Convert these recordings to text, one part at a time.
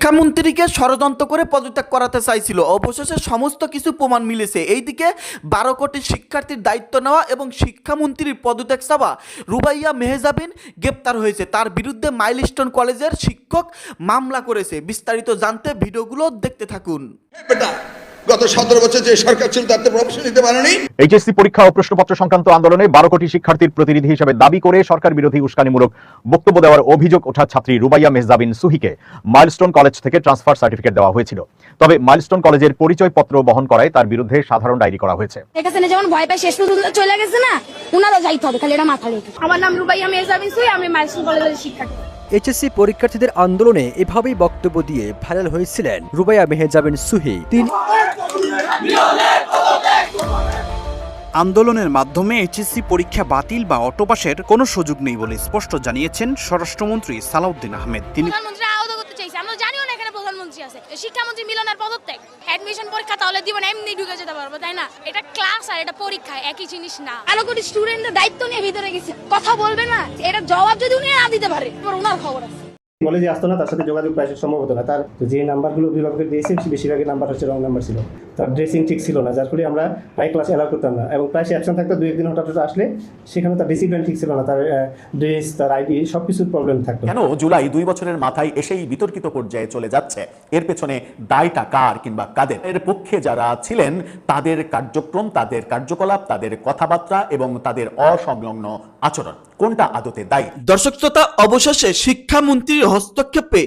শিক্ষামন্ত্রীকে ষড়যন্ত্র করে পদত্যাগ করাতে চাইছিল, অবশেষে সমস্ত কিছু প্রমাণ মিলেছে। এইদিকে 12 কোটি শিক্ষার্থীর দায়িত্ব নেওয়া এবং শিক্ষামন্ত্রীর পদত্যাগ চাওয়া রুবাইয়া মেহজাবিন গ্রেপ্তার হয়েছে। তার বিরুদ্ধে মাইলস্টোন কলেজের শিক্ষক মামলা করেছে। বিস্তারিত জানতে ভিডিওগুলো দেখতে থাকুন। গত 17 বছর যে সরকার ছিল তাতে প্রফেশন নিতে পারেনি। এইচএসসি পরীক্ষা ও প্রশ্নপত্র সংক্রান্ত আন্দোলনে 12 কোটি শিক্ষার্থীর প্রতিনিধি হিসেবে দাবি করে সরকার বিরোধী উস্কানিমূলক বক্তব্য দেওয়ার অভিযোগ ওঠা ছাত্রী রুবাইয়া মেহজাবিন সুহিকে মাইলস্টোন কলেজ থেকে ট্রান্সফার সার্টিফিকেট দেওয়া হয়েছিল। তবে মাইলস্টোন কলেজের পরিচয়পত্র বহন করায় তার বিরুদ্ধে সাধারণ ডায়েরি করা হয়েছে। এখানে যেমন ভয় পায় শেষ পর্যন্ত চলে গেছে না, উনারও যাইতে হবে, খালি এটা মাথা রেখে। আমার নাম রুবাইয়া মেহজাবিন সুহি, আমি মাইলস্টোন কলেজের শিক্ষার্থী। এইচএসসি পরীক্ষার্থীদের আন্দোলনে এভাবেই বক্তব্য দিয়ে ভাইরাল হয়েছিলেন রুবাইয়া মেহজাবিন সুহি। আন্দোলনের মাধ্যমে এইচএসসি পরীক্ষা বাতিল বা অটোপাসের কোনো সুযোগ নেই বলে স্পষ্ট জানিয়েছেন স্বরাষ্ট্রমন্ত্রী সালাউদ্দিন আহমেদ। তিনি প্রধানমন্ত্রী আহত করতে চাইছে, আমরা জানিও না এখানে প্রধানমন্ত্রী আছে। শিক্ষামন্ত্রী মিলনের পদত্যাগ, অ্যাডমিশন পরীক্ষা তাহলে দিব না, এমনি ঢুকে যেতে পারবো, তাই না? এটা ক্লাস আর এটা পরীক্ষা একই জিনিস না। আরো কোটি স্টুডেন্টদের দায়িত্ব নিয়ে ভিতরে গেছে, কথা বলবে না, এটা জবাব যদি উনি না দিতে পারে ওনার খবর আছে। কলেজে আসতো না, তার সাথে যোগাযোগ প্রায় সম্ভব হতো না। তার যে নাম্বারগুলো অভিভাবকের দিয়েছে বেশিরভাগের নাম্বার হচ্ছে রং নাম্বার ছিল। তার ড্রেসিং ঠিক ছিল না, যার ফলে আমরা প্রায় ক্লাস অ্যালাউ করতাম না এবং প্রায় সে অ্যাবসেন্ট থাকতো। 2-1 দিন হঠাৎ আসলে সেখানে তার ডিসিপ্লিন ঠিক ছিল না, তার ড্রেস, তার আইডি সব কিছুর প্রবলেম থাকতো। কেন জুলাই 2 বছরের মাথায় এসেই বিতর্কিত পর্যায়ে চলে যাচ্ছে? এর পেছনে দায়টা কার কিংবা কাদের? এর পক্ষে যারা ছিলেন তাদের কার্যক্রম, তাদের কার্যকলাপ, তাদের কথাবার্তা এবং তাদের অসংলগ্ন আচরণ কোনটা আদতে দায়ী? দর্শক শ্রোতা, অবশেষে শিক্ষামন্ত্রীর হস্তক্ষেপে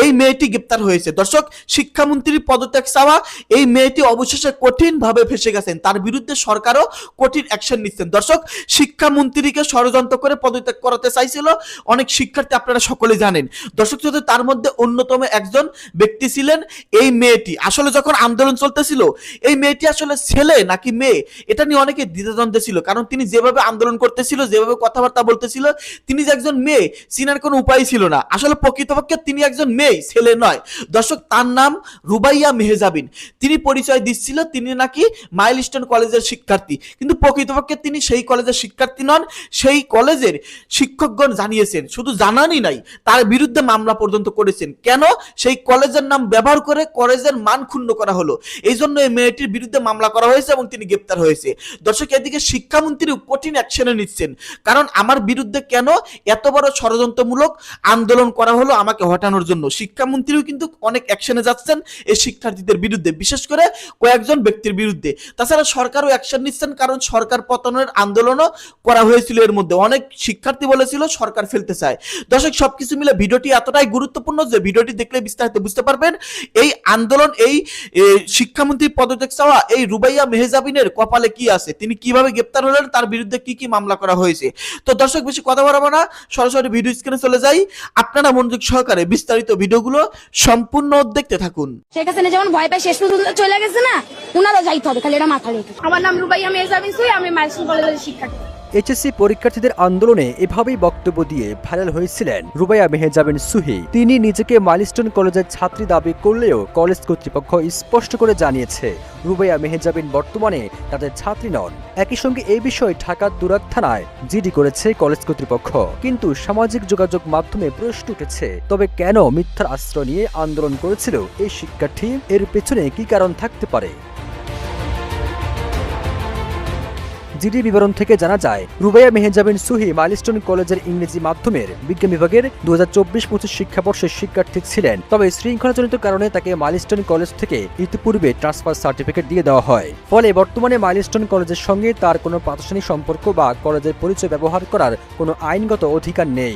এই মেয়েটি গ্রেপ্তার হয়েছে। দর্শক, শিক্ষামন্ত্রীর পদত্যাগ চাওয়া এই মেয়েটি অবশেষে কঠিনভাবে ফেসে গেছেন। তার বিরুদ্ধে সরকারও কঠিন অ্যাকশন নিচ্ছেন। দর্শক, শিক্ষামন্ত্রীকে ষড়যন্ত্র করে পদত্যাগ করাতে চাইছিল অনেক শিক্ষার্থী, আপনারা সকলে জানেন। দর্শক শ্রোতা, তার মধ্যে অন্যতম একজন ব্যক্তি ছিলেন এই মেয়েটি। আসলে যখন আন্দোলন চলতেছিল, এই মেয়েটি আসলে ছেলে নাকি মেয়ে এটা নিয়ে অনেকে দ্বিধাদ্বন্দ্বে ছিল। কারণ তিনি যেভাবে আন্দোলন করতেছিল, যেভাবে কথাবার্তা বলতেছিল, তিনি যে একজন মেয়ে চিনার কোনো উপায় ছিল না। আসলে প্রকৃতপক্ষে তিনি একজন মেয়ে, ছেলে নয়। দর্শক, তার নাম রুবাইয়া মেহজাবিন। তিনি পরিচয় দিচ্ছিল তিনি নাকি মাইলস্টোন কলেজের শিক্ষার্থী, কিন্তু প্রকৃতপক্ষে তিনি সেই কলেজের শিক্ষার্থী নন। সেই কলেজের শিক্ষকগণ জানিয়েছেন, শুধু জানানই নাই, তার বিরুদ্ধে মামলা পর্যন্ত করেছেন। কেন? সেই কলেজের নাম ব্যবহার করে কলেজের মান ক্ষুণ্ণ করা হলো, এই জন্য এই মেয়েটির বিরুদ্ধে মামলা করা হয়েছে এবং তিনি গ্রেপ্তার হয়েছে। দর্শক, এদিকে শিক্ষামন্ত্রী কঠিন অ্যাকশনে নিচ্ছেন, কারণ আমার বিরুদ্ধে কেন এত বড় ষড়যন্ত্রমূলক আন্দোলন করা হলো আমাকে হটানোর জন্য। শিক্ষামন্ত্রীও কিন্তু অনেক অ্যাকশনে যাচ্ছেন এই শিক্ষার্থীদের বিরুদ্ধে, বিশেষ করে কয়েকজন ব্যক্তির বিরুদ্ধে। তাছাড়া সরকারও অ্যাকশন নিচ্ছেন, কারণ সরকার পতনের আন্দোলনও করা হয়েছিল। এর মধ্যে অনেক শিক্ষার্থী বলেছিল সরকার ফেলতে চায়। দর্শক, সবকিছু মিলে ভিডিওটি এতটাই গুরুত্বপূর্ণ যে ভিডিওটি দেখলে বিস্তারিত বুঝতে পারবেন। এই আন্দোলন, এই শিক্ষামন্ত্রীর পদত্যাগ চাওয়া এই রুবাইয়া মেহজাবিনের কপালে কি আছে, তিনি কিভাবে গ্রেপ্তার হলেন, তার বিরুদ্ধে কি কি মামলা করা হয়েছে। তো দর্শক, বেশি কথা বাড়াবো না, সরাসরি ভিডিও স্ক্রিনে চলে যাই। আপনারা মনোযোগ সহকারে বিস্তারিত ভিডিওগুলো সম্পূর্ণ দেখতে থাকুন। সেখানে যেমন ভয় পায় শেষ পর্যন্ত চলে গেছে না, উনারও যাইতে হবে, খালি এটা মাথা রেখে। আমার নাম রুবাইয়া মেহজাবিন সুহি, আমি মাইলস্টোন কলেজের শিক্ষার্থী। এইচএসসি পরীক্ষার্থীদের আন্দোলনে এভাবেই বক্তব্য দিয়ে ভাইরাল হয়েছিলেন রুবাইয়া মেহজাবিন সুহি। তিনি নিজেকে মাইলস্টোন কলেজের ছাত্রী দাবি করলেও কলেজ কর্তৃপক্ষ স্পষ্ট করে জানিয়েছে রুবাইয়া মেহজাবিন বর্তমানে তাদের ছাত্রী নন। একই সঙ্গে এই বিষয়ে ঢাকার তুরাগ থানায় জিডি করেছে কলেজ কর্তৃপক্ষ। কিন্তু সামাজিক যোগাযোগ মাধ্যমে প্রশ্ন উঠেছে, তবে কেন মিথ্যার আশ্রয় নিয়ে আন্দোলন করেছিল এই শিক্ষার্থী? এর পেছনে কি কারণ থাকতে পারে? জিডি বিবরণ থেকে জানা যায়, রুবাইয়া মেহজাবিন সুহি মাইলস্টোন কলেজের ইংরেজি মাধ্যমের বিজ্ঞান বিভাগের 2024-25 শিক্ষাবর্ষের শিক্ষার্থী ছিলেন। তবে শৃঙ্খলাজনিত কারণে তাকে মাইলস্টোন কলেজ থেকে ইতিপূর্বে ট্রান্সফার সার্টিফিকেট দিয়ে দেওয়া হয়। ফলে বর্তমানে মাইলস্টোন কলেজের সঙ্গে তার কোনো প্রাতিষ্ঠানিক সম্পর্ক বা কলেজের পরিচয় ব্যবহার করার কোনো আইনগত অধিকার নেই।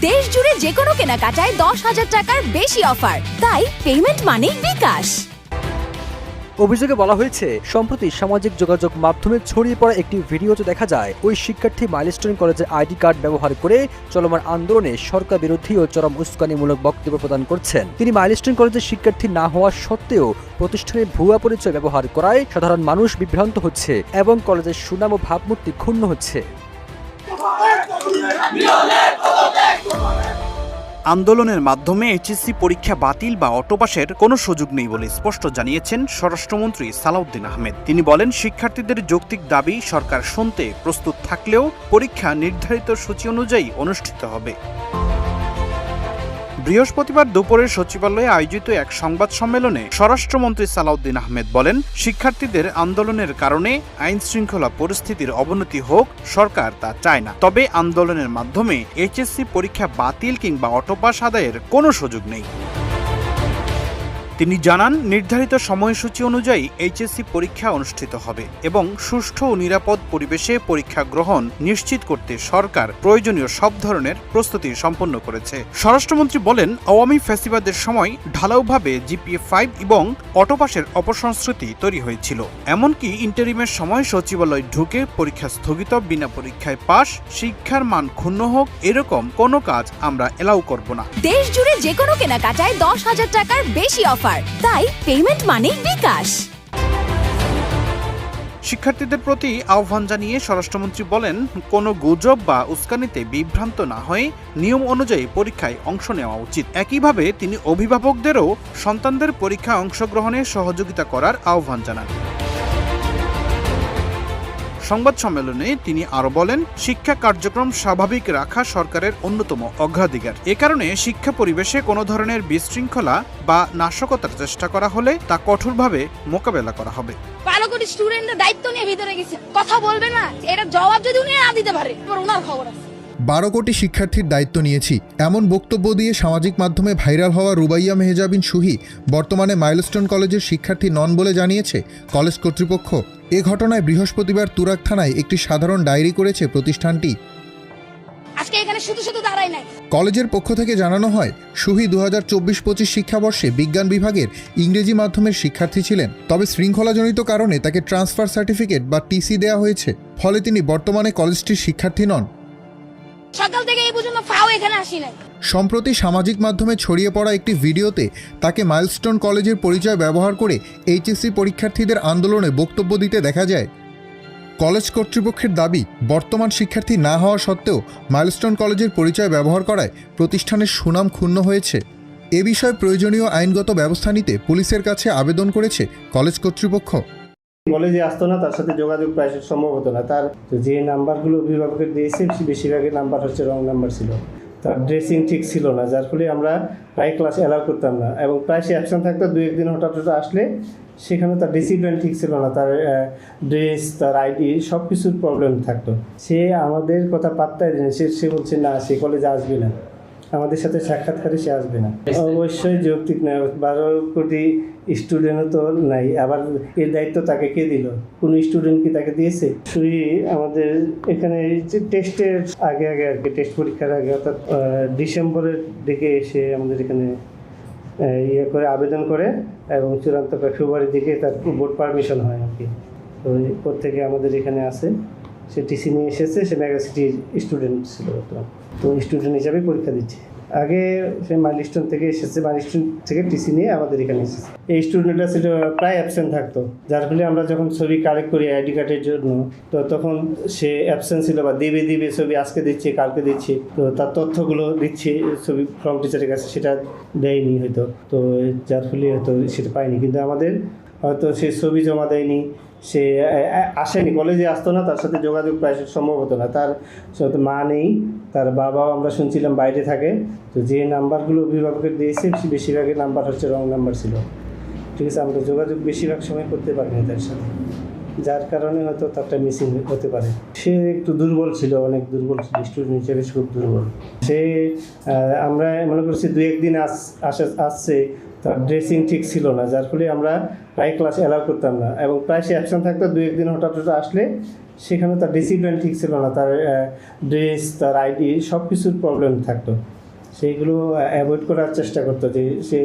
দেশ জুড়ে যে কোনো কেনাকাটায় 10,000 টাকার বেশি অফার, তাই পেমেন্ট মানে বিকাশ। অভিযোগে বলা হয়েছে, সম্প্রতি সামাজিক যোগাযোগ মাধ্যমে ছড়িয়ে পড়া একটি ভিডিওতে দেখা যায় ওই শিক্ষার্থী মাইলস্টোন কলেজের আইডি কার্ড ব্যবহার করে চলমান আন্দোলনে সরকার বিরোধী ও চরম উস্কানিমূলক বক্তব্য প্রদান করছেন। তিনি মাইলস্টোন কলেজের শিক্ষার্থী না হওয়া সত্ত্বেও প্রতিষ্ঠানের ভুয়া পরিচয় ব্যবহার করায় সাধারণ মানুষ বিভ্রান্ত হচ্ছে এবং কলেজের সুনাম ও ভাবমূর্তি ক্ষুণ্ণ হচ্ছে। আন্দোলনের মাধ্যমে এইচএসসি পরীক্ষা বাতিল বা অটোপাসের কোনো সুযোগ নেই বলে স্পষ্ট জানিয়েছেন স্বরাষ্ট্রমন্ত্রী সালাউদ্দিন আহমেদ। তিনি বলেন, শিক্ষার্থীদের যৌক্তিক দাবি সরকার শুনতে প্রস্তুত থাকলেও পরীক্ষা নির্ধারিত সূচি অনুযায়ী অনুষ্ঠিত হবে। বৃহস্পতিবার দুপুরে সচিবালয়ে আয়োজিত এক সংবাদ সম্মেলনে স্বরাষ্ট্রমন্ত্রী সালাউদ্দিন আহমেদ বলেন, শিক্ষার্থীদের আন্দোলনের কারণে আইন শৃঙ্খলা পরিস্থিতির অবনতি হোক, সরকার তা চায় না। তবে আন্দোলনের মাধ্যমে এইচএসসি পরীক্ষা বাতিল কিংবা অটোপাস আদায়ের কোনো সুযোগ নেই। তিনি জানান, নির্ধারিত সময়সূচি অনুযায়ী এইচএসসি পরীক্ষা অনুষ্ঠিত হবে এবং সুষ্ঠু ও নিরাপদ পরিবেশে পরীক্ষা গ্রহণ নিশ্চিত করতে সরকার প্রয়োজনীয় সব ধরনের প্রস্তুতি সম্পন্ন করেছে। স্বরাষ্ট্রমন্ত্রী বলেন, আওয়ামী ফ্যাসিবাদের সময় ঢালাওভাবে জিপিএ-5 এবং অটোপাসের অপসংস্কৃতি তৈরি হয়েছিল। এমনকি ইন্টারিমের সময় সচিবালয় ঢুকে পরীক্ষা স্থগিত, বিনা পরীক্ষায় পাস, শিক্ষার মান ক্ষুণ্ণ হোক, এরকম কোনো কাজ আমরা এলাও করব না। দেশ জুড়ে যে কোনো কেনাকাটায় 10,000 টাকার বেশি অফার, তাই পেমেন্ট মানেই বিকাশ। শিক্ষার্থীদের প্রতি আহ্বান জানিয়ে স্বরাষ্ট্রমন্ত্রী বলেন, কোনো গুজব বা উস্কানিতে বিভ্রান্ত না হয়ে নিয়ম অনুযায়ী পরীক্ষায় অংশ নেওয়া উচিত। একইভাবে তিনি অভিভাবকদেরও সন্তানদের পরীক্ষায় অংশগ্রহণে সহযোগিতা করার আহ্বান জানান। সংবাদ সম্মেলনে তিনি আরো বলেন, শিক্ষা কার্যক্রম স্বাভাবিক রাখা সরকারের অন্যতম অগ্রাধিকার। এ কারণে শিক্ষা পরিবেশে কোনো ধরনের বিশৃঙ্খলা বা নাশকতার চেষ্টা করা হলে তা কঠোরভাবে মোকাবেলা করা হবে। 12 কোটি স্টুডেন্টদের দায়িত্ব নিয়ে ভিতরে গেছে, কথা বলবে না, এটা জবাব যদি উনি না দিতে পারে ওনার খবর আছে। 12 কোটি শিক্ষার্থীর দায়িত্ব নিয়েছি, এমন বক্তব্য দিয়ে সামাজিক মাধ্যমে ভাইরাল হওয়া রুবাইয়া মেহজাবিন সুহি বর্তমানে মাইলস্টোন কলেজের শিক্ষার্থী নন বলে জানিয়েছে কলেজ কর্তৃপক্ষ। এ ঘটনায় বৃহস্পতিবার তুরাগ থানায় একটি সাধারণ ডায়েরি করেছে প্রতিষ্ঠানটি। আজকে এখানে শুধু শুধু দাঁড়াই নাই। কলেজের পক্ষ থেকে জানানো হয়, সুহি 2024-25 শিক্ষাবর্ষে বিজ্ঞান বিভাগের ইংরেজি মাধ্যমের শিক্ষার্থী ছিলেন। তবে শৃঙ্খলাজনিত কারণে তাকে ট্রান্সফার সার্টিফিকেট বা টিসি দেওয়া হয়েছে, ফলে তিনি বর্তমানে কলেজটির শিক্ষার্থী নন। সকাল থেকে এই পর্যন্ত ফাও এখানে আসি নাই। সম্প্রতি সামাজিক মাধ্যমে ছড়িয়ে পড়া একটি ভিডিওতে তাকে মাইলস্টোন কলেজের পরিচয় ব্যবহার করে এইচএসসি পরীক্ষার্থীদের আন্দোলনে বক্তব্য দিতে দেখা যায়। কলেজ কর্তৃপক্ষের দাবি, বর্তমান শিক্ষার্থী না হওয়া সত্ত্বেও মাইলস্টোন কলেজের পরিচয় ব্যবহার করায় প্রতিষ্ঠানের সুনাম ক্ষুণ্ণ হয়েছে। এ বিষয়ে প্রয়োজনীয় আইনগত ব্যবস্থা নিতে পুলিশের কাছে আবেদন করেছে কলেজ কর্তৃপক্ষ। কলেজে আসতো না, তার সাথে যোগাযোগ প্রায় সম্ভব হতো না। তার যে নাম্বারগুলো অভিভাবকের দিয়েছে বেশিরভাগের নাম্বার হচ্ছে রং নাম্বার ছিল। তার ড্রেসিং ঠিক ছিল না, যার ফলে আমরা প্রায় ক্লাসে অ্যালাউ করতাম না এবং প্রায় সে অ্যাবসেন্ট থাকতো। 2-1 দিন হঠাৎ আসলে সেখানে তার ডিসিপ্লিন ঠিক ছিল না, তার ড্রেস, তার আইডি সব কিছুর প্রবলেম থাকতো। সে আমাদের কথা পাত্তাই দেয় না, সে বলছে না, সে কলেজে আসবে না, আমাদের সাথে সাক্ষাৎকারে সে আসবে না। অবশ্যই যৌক্তিক নয়, 12 কোটি স্টুডেন্টও তো নাই, আবার এর দায়িত্ব তাকে কে দিল? কোনো স্টুডেন্ট কি তাকে দিয়েছে? শুধু আমাদের এখানে টেস্টের আগে আর কি, টেস্ট পরীক্ষার আগে অর্থাৎ ডিসেম্বরের দিকে এসে আমাদের এখানে করে আবেদন করে এবং চূড়ান্ত ফেব্রুয়ারির দিকে তার বোর্ড পারমিশন হয় আর কি। তো এরপর থেকে আমাদের এখানে আসে, সে টিসি নিয়ে এসেছে, সে মেগাসিটির স্টুডেন্ট ছিল বর্তমান, তো স্টুডেন্ট হিসাবে পরীক্ষা দিচ্ছে। আগে সে মাইলস্টোন থেকে এসেছে, মাইলস্টোন থেকে টিসি নিয়ে আমাদের এখানে এসেছে। এই স্টুডেন্টরা সেটা প্রায় অ্যাবসেন্ট থাকতো, যার ফলে আমরা যখন ছবি কালেক্ট করি আইডি কার্ডের জন্য, তো তখন সে অ্যাবসেন্ট ছিল বা দিবে ছবি আজকে দিচ্ছে, কালকে দিচ্ছে, তো তার তথ্যগুলো দিচ্ছে ছবি ফর্ম টিচারের কাছে, সেটা দেয়নি হয়তো, তো যার ফলে হয়তো সেটা পায়নি। কিন্তু আমাদের হয়তো সে ছবি জমা দেয়নি, সে আসেনি, কলেজে আসতো না, তার সাথে যোগাযোগ প্রায় সম্ভব হতো না। তার সাথে মা নেই, তার বাবাও আমরা শুনছিলাম বাইরে থাকে। তো যে নাম্বারগুলো অভিভাবকের দিয়েছে বেশিরভাগের নাম্বার হচ্ছে রং নাম্বার ছিল, ঠিক আছে। আমরা যোগাযোগ বেশিরভাগ সময় করতে পারিনি তার সাথে, যার কারণে হয়তো তারটা মিসিং হতে পারে। সে একটু দুর্বল ছিল, অনেক দুর্বল ছিল, স্টুডেন্ট হিসেবে খুব দুর্বল। সে আমরা মনে করছি 2-1 দিন আসছে, তার ড্রেসিং ঠিক ছিল না, যার ফলে আমরা প্রায় ক্লাসে অ্যালাউ করতাম না এবং প্রায় সে অ্যাবসেন্ট থাকতো। 2-1 দিন হঠাৎ আসলে সেখানে তার ডিসিপ্লিন ঠিক ছিল না, তার ড্রেস, তার আইডি সব কিছুর প্রবলেম থাকতো। সেইগুলো অ্যাভয়েড করার চেষ্টা করতো, যে সে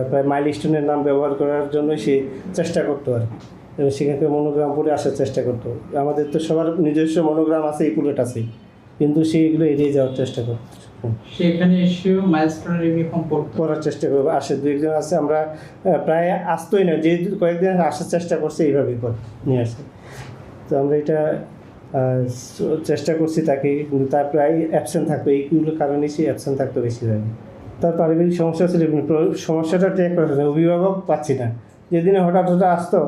প্রায় মাইলস্টোনের নাম ব্যবহার করার জন্য সে চেষ্টা করতো আর কি, এবং সেখানে মনোগ্রাম পরে আসার চেষ্টা করতো। আমাদের তো সবার নিজস্ব মনোগ্রাম আছে, এই পুরোটা আছে, কিন্তু সে এগুলো এড়িয়ে যাওয়ার চেষ্টা করতো। সেখানে এসেও মাইলস্টোনের ইউনিফর্ম পরার চেষ্টা করবো, আসে 2-1 জন আছে, আমরা প্রায় আসতোই না, যে কয়েকদিন আসার চেষ্টা করছে এইভাবেই নিয়ে আসে। তো আমরা এটা চেষ্টা করছি তাকে, কিন্তু তার প্রায় অ্যাবসেন্ট থাকতো, এইগুলোর কারণেই সে অ্যাবসেন্ট থাকতো বেশিরভাগই। তার পারিবারিক সমস্যা ছিল, সমস্যাটা ট্র্যাক করা না, অভিভাবক পাচ্ছি না। যেদিনে হঠাৎ আসতো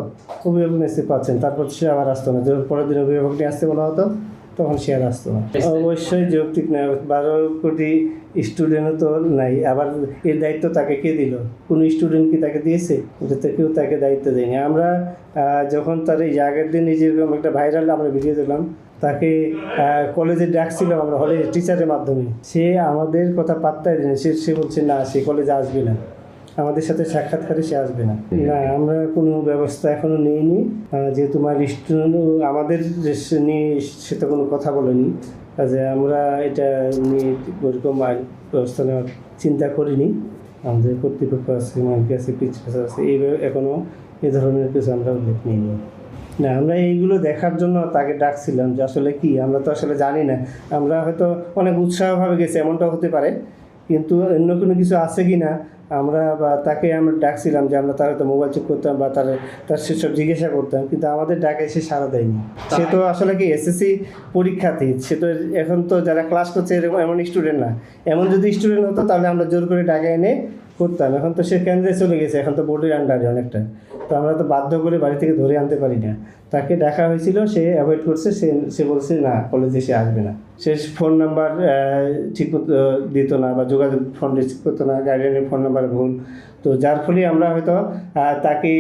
অভিভাবক নিশ্চয়ই পাচ্ছেন, তারপর সে আবার আসতো না, যখন পরের দিন অভিভাবক নিয়ে আসতে বলা হতো তখন সে আর আসতো না। অবশ্যই যৌক্তিক না, 12 কোটি স্টুডেন্টও তো নাই, আবার এর দায়িত্ব তাকে কে দিল? কোনো স্টুডেন্ট কি তাকে দিয়েছে? এটা কেউ তাকে দায়িত্ব দেয়নি। আমরা যখন তার এই আগের দিন যেরকম একটা ভাইরাল আমরা ভিডিও দেখলাম, তাকে কলেজে ডাকছিল আমরা হলে টিচারের মাধ্যমে, সে আমাদের কথা পাত্তাই দেয়নি। সে বলছে না, সে কলেজে আসবে না, আমাদের সাথে সাক্ষাৎকারে সে আসবে না। না, আমরা কোনো ব্যবস্থা এখনও নিইনি, যেহেতু স্টুডেন্ট আমাদের নিয়ে সে তো কোনো কথা বলেনি, কাজে আমরা এটা নিয়ে ওরকম ব্যবস্থা নেওয়ার চিন্তা করিনি। আমাদের কর্তৃপক্ষ আছে, মালিক আছে, পিছিয়ে আছে, এইভাবে এখনও এ ধরনের কিছু আমরা উল্লেখ নিইনি। না, আমরা এইগুলো দেখার জন্য তাকে ডাকছিলাম যে আসলে কি, আমরা তো আসলে জানি না, আমরা হয়তো অনেক উৎসাহভাবে গেছি, এমনটাও হতে পারে, কিন্তু অন্য কোনো কিছু আছে কি না আমরা তাকে আমরা ডাকছিলাম যে আমরা তার হয়তো মোবাইল চেক করতাম বা তার সেসব জিজ্ঞাসা করতাম, কিন্তু আমাদের ডাকে সে সাড়া দেয়নি। সে তো আসলে কি এসএসসি পরীক্ষার্থী, সে তো এখন তো যারা ক্লাস করছে এমন স্টুডেন্ট না। এমন যদি স্টুডেন্ট হতো তাহলে আমরা জোর করে ডাকে এনে করতাম। এখন তো সে কেন্দ্রে চলে গেছে, এখন তো বোর্ডের আন্ডারে অনেকটা, তো আমরা তো বাধ্য করে বাড়ি থেকে ধরে আনতে পারি না। তাকে ডাকা হয়েছিল, সে অ্যাভয়েড করছে, সে বলছে না, কলেজে সে আসবে না। সে ফোন নাম্বার ঠিকমতো দিত না বা যোগাযোগ ফোন রিসিভ করতো না, গার্ডিয়ানের ফোন নাম্বার ভুল, তো যার ফলে আমরা হয়তো তাকে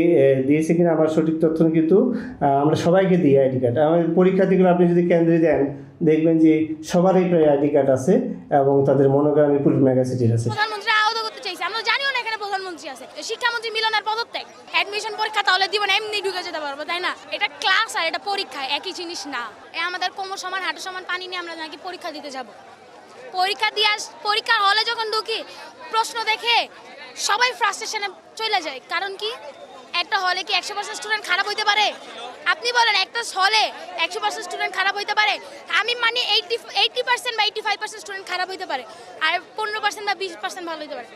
দিয়েছি কিনা আমার সঠিক তথ্য, কিন্তু আমরা সবাইকে দিই আইডি কার্ড। আমাদের পরীক্ষার্থীগুলো আপনি যদি কেন্দ্রে দেন দেখবেন যে সবারই প্রায় আইডি কার্ড আছে এবং তাদের মনোগ্রামে পুলিশ ম্যাগাসিটির আছে। প্রধানমন্ত্রী আহত করতে চাইছে, আমরা জানিও না এখানে প্রধানমন্ত্রী আছে। শিক্ষামন্ত্রী মিলনের পদত্যাগ, অ্যাডমিশন পরীক্ষা তাহলে দিব না, এমনি ঢুকে যেতে পারবো, তাই না? এটা ক্লাস আর এটা পরীক্ষা একই জিনিস না। আমাদের কোমর সমান হাঁটু সমান পানি নিয়ে আমরা নাকি পরীক্ষা দিতে যাব? পরীক্ষার হলে যখন ঢুকি প্রশ্ন দেখে সবাই ফ্রাস্ট্রেশনে চলে যায়। কারণ কি, একটা হলে কি 100% স্টুডেন্ট খারাপ হইতে পারে? আপনি বলেন, একটা হলে 100% স্টুডেন্ট খারাপ হইতে পারে? আমি মানে 80% বা 85% স্টুডেন্ট খারাপ হইতে পারে, আর 15% বা 20% ভালো হইতে পারে।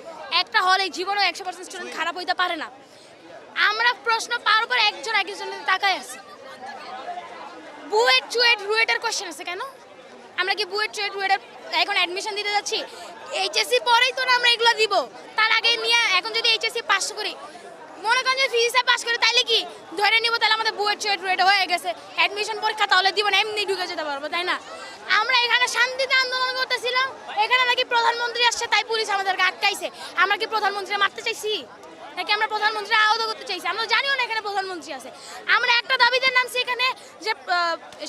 একটা হলে জীবনেও 100% স্টুডেন্ট খারাপ হইতে পারে না। আমরা প্রশ্ন পাওয়ার পর একজনের তাকায় আছে। বুয়েট চুয়েট রুয়েটের কোশ্চেন আছে কেন? আমরা কি বুয়েট চুয়েট রুয়েটের এখন অ্যাডমিশন দিতে যাচ্ছি? এইচএসসি পরেই তো আমরা এগুলো দিব, তার আগে নিয়ে এখন যদি এইচএসসি পাস করি, মনে করেন যে ফিজিক্সে পাস করি, তাইলে কি ধরে নিব তাহলে আমাদের বুয়েট চুয়েট রুয়েট হয়ে গেছে, অ্যাডমিশন পরীক্ষা তাহলে দিব না, এমনি ঢুকে যেতে পারবো, তাই না? আমরা এখানে শান্তিতে আন্দোলন করতেছিলাম, এখানে নাকি প্রধানমন্ত্রী আসছে তাই পুলিশ আমাদেরকে আটকাইছে। আমরা কি প্রধানমন্ত্রী মারতে চাইছি নাকি আমরা প্রধানমন্ত্রী আহত করতে চাইছি? আমরা জানিও না এখানে প্রধানমন্ত্রী আছে। আমরা একটা দাবিতে নামছি এখানে যে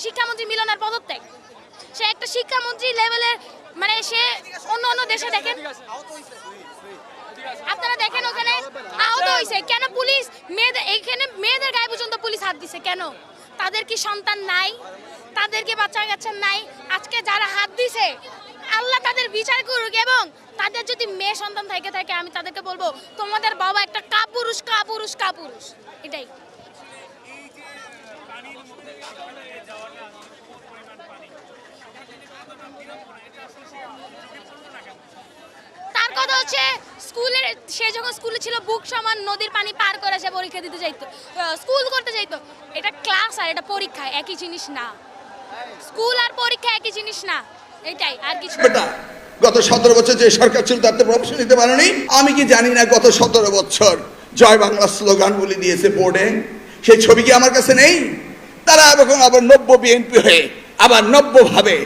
শিক্ষামন্ত্রী মিলনের পদত্যাগ। সে একটা শিক্ষামন্ত্রী লেভেলের, মানে সে অন্য দেশে দেখেন, আপনারা দেখেন ওখানে আহত হয়েছে কেন? পুলিশ মেয়েদের গায়ে পর্যন্ত পুলিশ হাত দিছে কেন? তাদের কি সন্তান নাই? তাদের কি বাচ্চা কাচ্চা নাই? আজকে যারা হাত দিছে আল্লাহ তাদের বিচার করুক, এবং তাদের যদি মেয়ে সন্তান থাকে আমি তাদেরকে বলবো, তোমাদের বাবা একটা কাপুরুষ। এটাই। তার কথা হচ্ছে সে যখন স্কুলে ছিল বুক সমান নদীর পানি পার করে সে পরীক্ষা দিতে যাইতো, স্কুল করতে যাইতো। এটা ক্লাস আর এটা পরীক্ষা একই জিনিস না। স্কুল আর পরীক্ষা একই জিনিস না, এটাই, আর কিছু না। গত 17 বছর যে সরকার ছিল তাতে প্রফেশন নিতে পারেনি। আমি কি জানি না গত 17 বছর জয় বাংলা স্লোগান বলে দিয়েছে বোর্ডে, সেই ছবি কি আমার কাছে নেই? তারা এখন আবার নব্য বিএনপি হয়ে আবার নব্যভাবে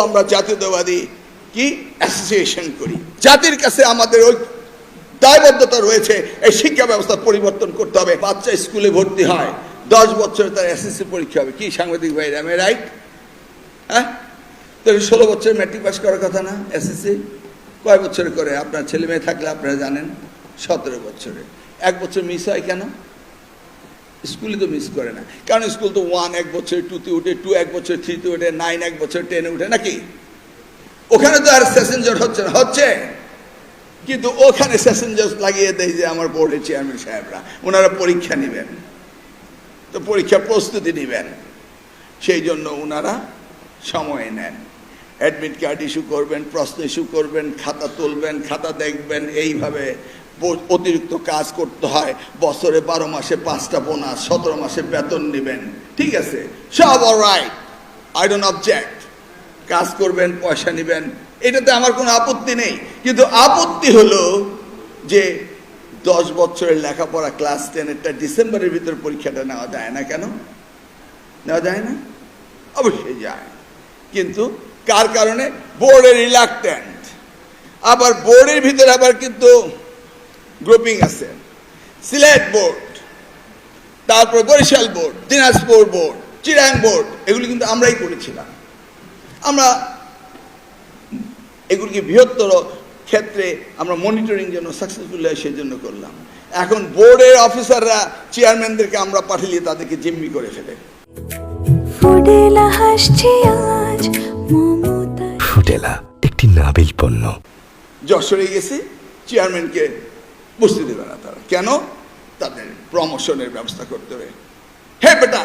আমরা জাতীয়তাবাদী কি অ্যাসোসিয়েশন করি। জাতির কাছে আমাদের ওই দায়বদ্ধতা রয়েছে, এই শিক্ষা ব্যবস্থা পরিবর্তন করতে হবে। বাচ্চা স্কুলে ভর্তি হয়, 10 বছরে তার এসএসসি পরীক্ষা হবে। কি সাংবাদিক ভাইরা, আমি রাইট? হ্যাঁ, তো 16 বছরে ম্যাট্রিক পাস করার কথা না? এসএসসি কয় বছরে করে? আপনার ছেলে মেয়ে থাকলে আপনারা জানেন, 17 বছরে। 1 বছর মিস হয় কেন? স্কুলে তো মিস করে না, কারণ স্কুল তো 1 এক বছর, 2-তে উঠে, 2 এক বছর, 3-তে উঠে, 9 এক বছর, 10-এ উঠে নাকি? ওখানে তো আর সেশন জট হচ্ছে না, হচ্ছে, কিন্তু ওখানে সেশন জট লাগিয়ে দেয় যে আমার বোর্ডের চেয়ারম্যান সাহেবরা, ওনারা পরীক্ষা নেবেন, তো পরীক্ষা প্রস্তুতি নেবেন, সেই জন্য ওনারা সময় নেন। অ্যাডমিট কার্ড ইস্যু করবেন, প্রশ্ন ইস্যু করবেন, খাতা তুলবেন, খাতা দেখবেন, এইভাবে অতিরিক্ত কাজ করতে হয়। বছরে 12 মাসে 5টা বোনাস, 17 মাসে বেতন নেবেন, ঠিক আছে, সব অলরাইট, আই ডোন্ট অবজেক্ট। কাজ করবেন, পয়সা নেবেন, এটাতে আমার কোনো আপত্তি নেই। কিন্তু আপত্তি হলো যে 10 বছরের লেখাপড়া ক্লাস 10-এরটা ডিসেম্বরের ভিতরে পরীক্ষাটা নেওয়া যায় না কেন? নেওয়া যায় না? অবশ্যই যায়। কিন্তু কার কারণে? বোর্ডের রিলাক্টেন্ট। আবার বোর্ডের ভিতরে আবার কিন্তু গ্রুপিং আছে, সিলেট বোর্ড, তারপর Barishal board, Dinajpur board, Chirang board, এগুলি কিন্তু আমরাই করেছিলাম। আমরা এগুলিকে বৃহত্তর ক্ষেত্রে আমরা মনিটরিং জন্য সাকসেসফুল হয় সেজন্য করলাম। এখন বোর্ডের অফিসাররা চেয়ারম্যানদেরকে আমরা পাঠিয়ে তাদেরকে জিম্মি করে ফেলে। ফুটেলা একটি নাবিল পণ্য। যশোরে গেছি, চেয়ারম্যানকে বসতে দেবে না তারা। কেন? তাদের প্রমোশনের ব্যবস্থা করতে হবে। হে বেটা,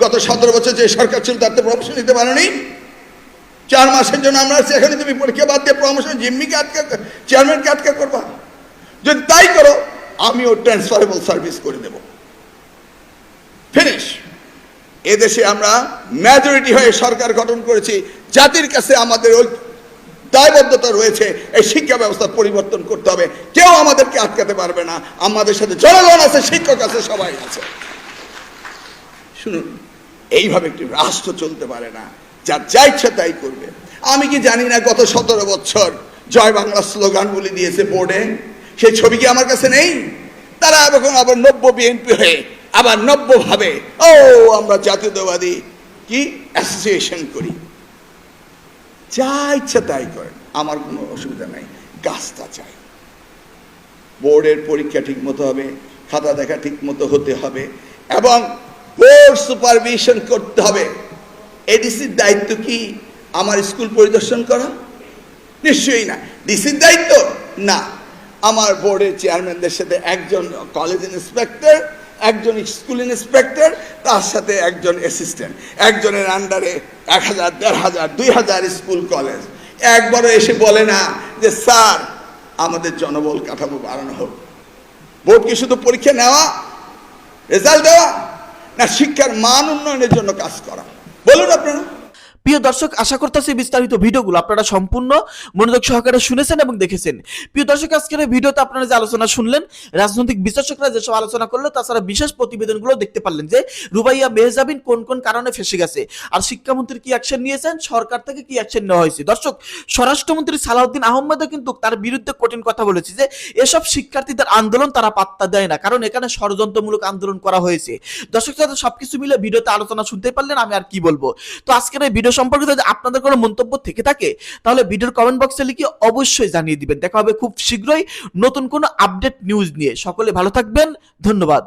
গত 17 বছর যে সরকার ছিল তার তো প্রমোশন নিতে পারেনি। 4 মাসের জন্য আমরা আছি, এখানে তুমি পরীক্ষা বাদ দিয়ে প্রমোশন জিম্মিকে আটকা, চেয়ারম্যানকে আটকা করবা? যদি তাই করো, আমিও ট্রান্সফারেবল সার্ভিস করে দেব। ফিনিশ। এদেশে আমরা মেজরিটি হয়ে সরকার গঠন করেছি, জাতির কাছে আমাদের ওই দায়বদ্ধতা রয়েছে, এই শিক্ষা ব্যবস্থা পরিবর্তন করতে হবে। কেউ আমাদেরকে আটকাতে পারবে না। আমাদের সাথে জনগণ আছে, শিক্ষক আছে, সবাই আছে। শুনুন, এইভাবে একটি রাষ্ট্র চলতে পারে না, যার যা ইচ্ছা তাই করবে। আমি কি জানি না গত 17 বছর জয় বাংলা স্লোগান বলে দিয়েছে বোর্ডে, সেই ছবি কি আমার কাছে নেই? তারা এখন আবার নব্য বিএনপি হয়ে আবার নব্য ভাবে ও আমরা জাতীয়তাবাদী কি অ্যাসোসিয়েশন করি। যা ইচ্ছা তাই করেন, আমার কোনো অসুবিধা নাই। কাজটা চাই, বোর্ডের পরীক্ষা ঠিক মতো হবে, খাতা দেখা ঠিক মতো হতে হবে এবং বোর্ড সুপারভিশন করতে হবে। এডিসির দায়িত্ব কি আমার স্কুল পরিদর্শন করা? নিশ্চয়ই না। ডিসির দায়িত্ব না। আমার বোর্ডের চেয়ারম্যানদের সাথে একজন কলেজ ইন্সপেক্টর, একজন স্কুল ইন্সপেক্টর, তার সাথে একজন অ্যাসিস্ট্যান্ট, একজনের আন্ডারে 1000, 1500, 2000 স্কুল কলেজ। একবারও এসে বলে না যে স্যার আমাদের জনবল কাঠামো বাড়ানো হোক। বোর্ড কি শুধু পরীক্ষা নেওয়া, রেজাল্ট দেওয়া, না শিক্ষার মান উন্নয়নের জন্য কাজ করা? বলুন আপনারা। প্রিয় দর্শক, আশা করতেছি বিস্তারিত ভিডিওগুলো আপনারা সম্পূর্ণ মনোযোগ সহকারে শুনেছেন এবং দেখেছেন। প্রিয় দর্শক, আজকের এই ভিডিওতে আপনারা যে আলোচনা শুনলেন, রাজনৈতিক বিশ্লেষকরা যেসব আলোচনা করলো, তাছাড়া বিশেষ প্রতিবেদনগুলো দেখতে পারলেন যে রুবাইয়া মেহজাবিন কোন কোন কারণে ফেসে গেছে, আর শিক্ষামন্ত্রী কি অ্যাকশন নিয়েছেন, সরকার থেকে কি অ্যাকশন নেওয়া হয়েছে। দর্শক, স্বরাষ্ট্রমন্ত্রী সালাউদ্দিন আহমেদও কিন্তু তার বিরুদ্ধে কঠিন কথা বলেছে যে এসব শিক্ষার্থীদের আন্দোলন তারা পাত্তা দেয় না, কারণ এখানে ষড়যন্ত্রমূলক আন্দোলন করা হয়েছে। দর্শক, সবকিছু মিলে ভিডিওতে আলোচনা শুনতে পারলেন, আমি আর কি বলবো। তো আজকের এই ভিডিও সম্পর্কে আপনাদের কোনো মন্তব্য থেকে থাকে তাহলে ভিডিওর কমেন্ট বক্সে লিখে অবশ্যই জানিয়ে দিবেন। দেখা হবে খুব শীঘ্রই নতুন কোনো আপডেট নিউজ নিয়ে। সকলে ভালো থাকবেন, ধন্যবাদ।